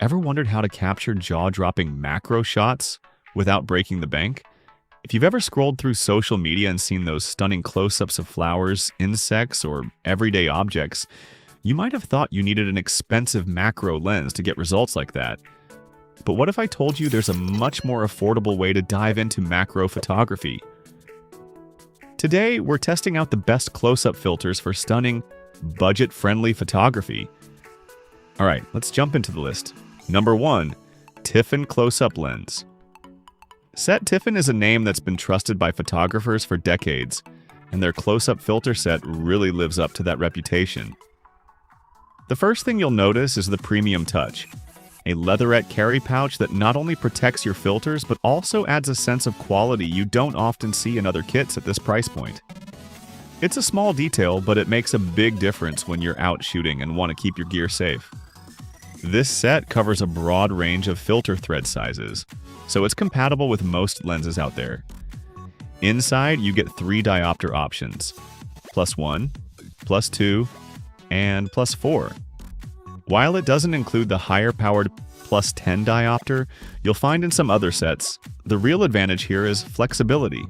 Ever wondered how to capture jaw-dropping macro shots without breaking the bank? If you've ever scrolled through social media and seen those stunning close-ups of flowers, insects, or everyday objects, you might have thought you needed an expensive macro lens to get results like that. But what if I told you there's a much more affordable way to dive into macro photography? Today, we're testing out the best close-up filters for stunning, budget-friendly photography. Alright, let's jump into the list. Number 1. Tiffen Close-Up Lens. Tiffen is a name that's been trusted by photographers for decades, and their close-up filter set really lives up to that reputation. The first thing you'll notice is the premium touch, a leatherette carry pouch that not only protects your filters but also adds a sense of quality you don't often see in other kits at this price point. It's a small detail, but it makes a big difference when you're out shooting and want to keep your gear safe. This set covers a broad range of filter thread sizes, so it's compatible with most lenses out there. Inside, you get 3 diopter options: +1, +2, and +4. While it doesn't include the higher-powered +10 diopter you'll find in some other sets, the real advantage here is flexibility.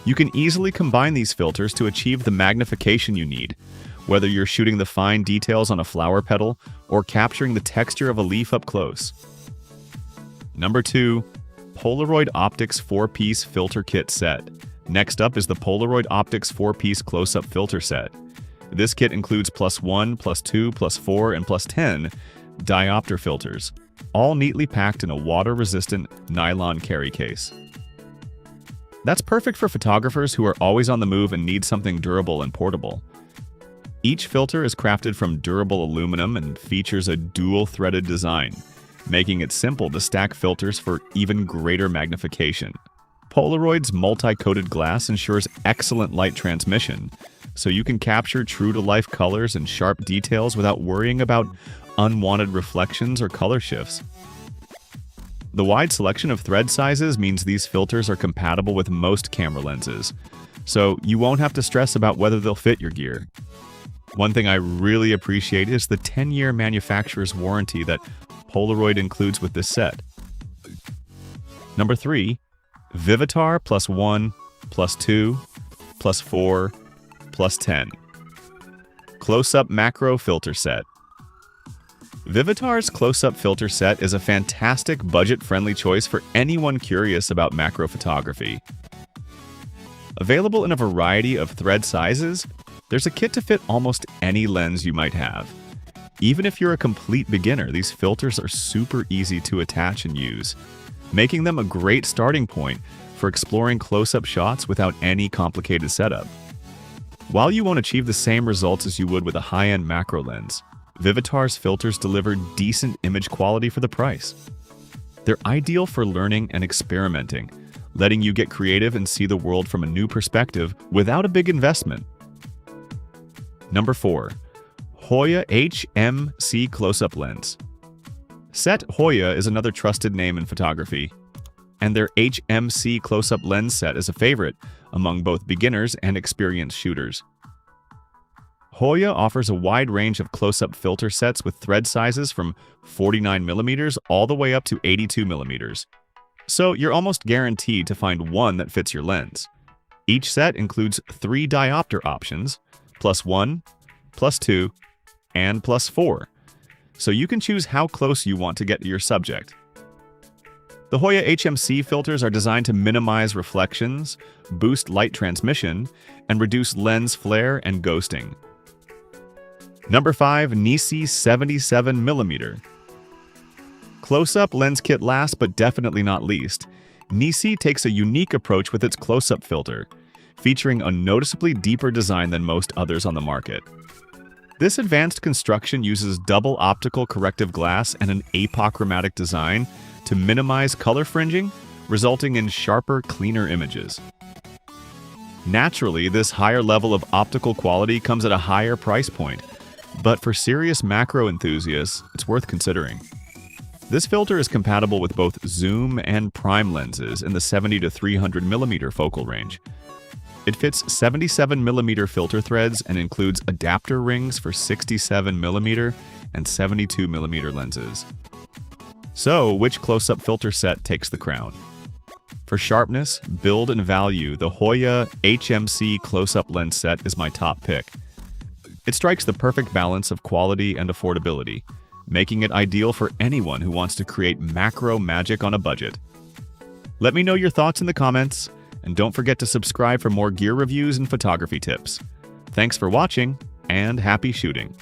You can easily combine these filters to achieve the magnification you need, whether you're shooting the fine details on a flower petal or capturing the texture of a leaf up close. Number 2. Polaroid Optics 4-Piece Filter Kit Set. Next up is the Polaroid Optics 4-Piece Close-Up Filter Set. This kit includes +1, +2, +4, and +10 diopter filters, all neatly packed in a water-resistant nylon carry case. That's perfect for photographers who are always on the move and need something durable and portable. Each filter is crafted from durable aluminum and features a dual-threaded design, making it simple to stack filters for even greater magnification. Polaroid's multi-coated glass ensures excellent light transmission, so you can capture true-to-life colors and sharp details without worrying about unwanted reflections or color shifts. The wide selection of thread sizes means these filters are compatible with most camera lenses, so you won't have to stress about whether they'll fit your gear. One thing I really appreciate is the 10-year manufacturer's warranty that Polaroid includes with this set. Number 3. Vivitar +1, +2, +4, +10. Close-Up Macro Filter Set. Vivitar's close-up filter set is a fantastic budget-friendly choice for anyone curious about macro photography. Available in a variety of thread sizes, there's a kit to fit almost any lens you might have. Even if you're a complete beginner, these filters are super easy to attach and use, making them a great starting point for exploring close-up shots without any complicated setup. While you won't achieve the same results as you would with a high-end macro lens, Vivitar's filters deliver decent image quality for the price. They're ideal for learning and experimenting, letting you get creative and see the world from a new perspective without a big investment. Number 4. Hoya HMC Close-Up Lens. Hoya is another trusted name in photography, and their HMC Close-Up Lens set is a favorite among both beginners and experienced shooters. Hoya offers a wide range of close-up filter sets with thread sizes from 49mm all the way up to 82mm. So you're almost guaranteed to find one that fits your lens. Each set includes 3 diopter options, +1, +2, and +4, so you can choose how close you want to get to your subject. The Hoya HMC filters are designed to minimize reflections, boost light transmission, and reduce lens flare and ghosting. Number 5. NiSi 77mm. Close-up lens kit last but definitely not least. NiSi takes a unique approach with its close-up filter, featuring a noticeably deeper design than most others on the market. This advanced construction uses double optical corrective glass and an apochromatic design to minimize color fringing, resulting in sharper, cleaner images. Naturally, this higher level of optical quality comes at a higher price point, but for serious macro enthusiasts, it's worth considering. This filter is compatible with both zoom and prime lenses in the 70 to 300mm focal range. It fits 77mm filter threads and includes adapter rings for 67mm and 72mm lenses. So, which close-up filter set takes the crown? For sharpness, build, and value, the Hoya HMC close-up lens set is my top pick. It strikes the perfect balance of quality and affordability, making it ideal for anyone who wants to create macro magic on a budget. Let me know your thoughts in the comments, and don't forget to subscribe for more gear reviews and photography tips. Thanks for watching, and happy shooting!